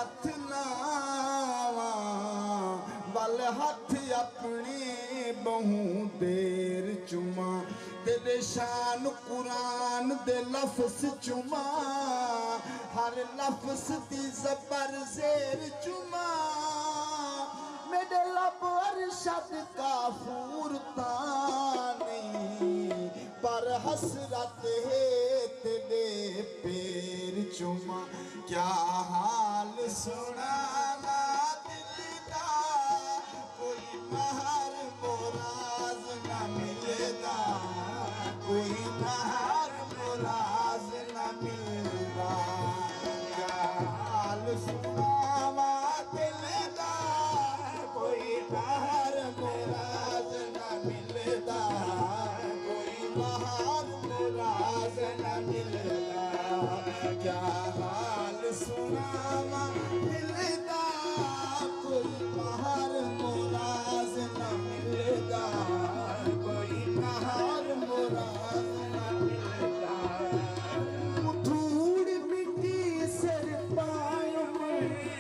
हथ लावा वल हथ अपने बहु देर चुमा तेरे शान कुरान दे लफ्ज़ चुमा हर लफ्ज़ दी ज़बर ज़ेर चुमा मेरे लब अरशद काफूर तानी पर हसरत है तेरे पैर चुमा क्या हाल सुनाना दिल का कोई महर मुराज न मिलेगा कोई महर मुराज न मिलता क्या हाल सुनावा दिल का कोई महर मुराज न मिलता कोई महर मुराज न मिलता क्या हाल सुनावा दिल का कोई महर मुराज न मिलता कोई महर मुराद न मिलता धूड़ मिट्टी सिर पायों में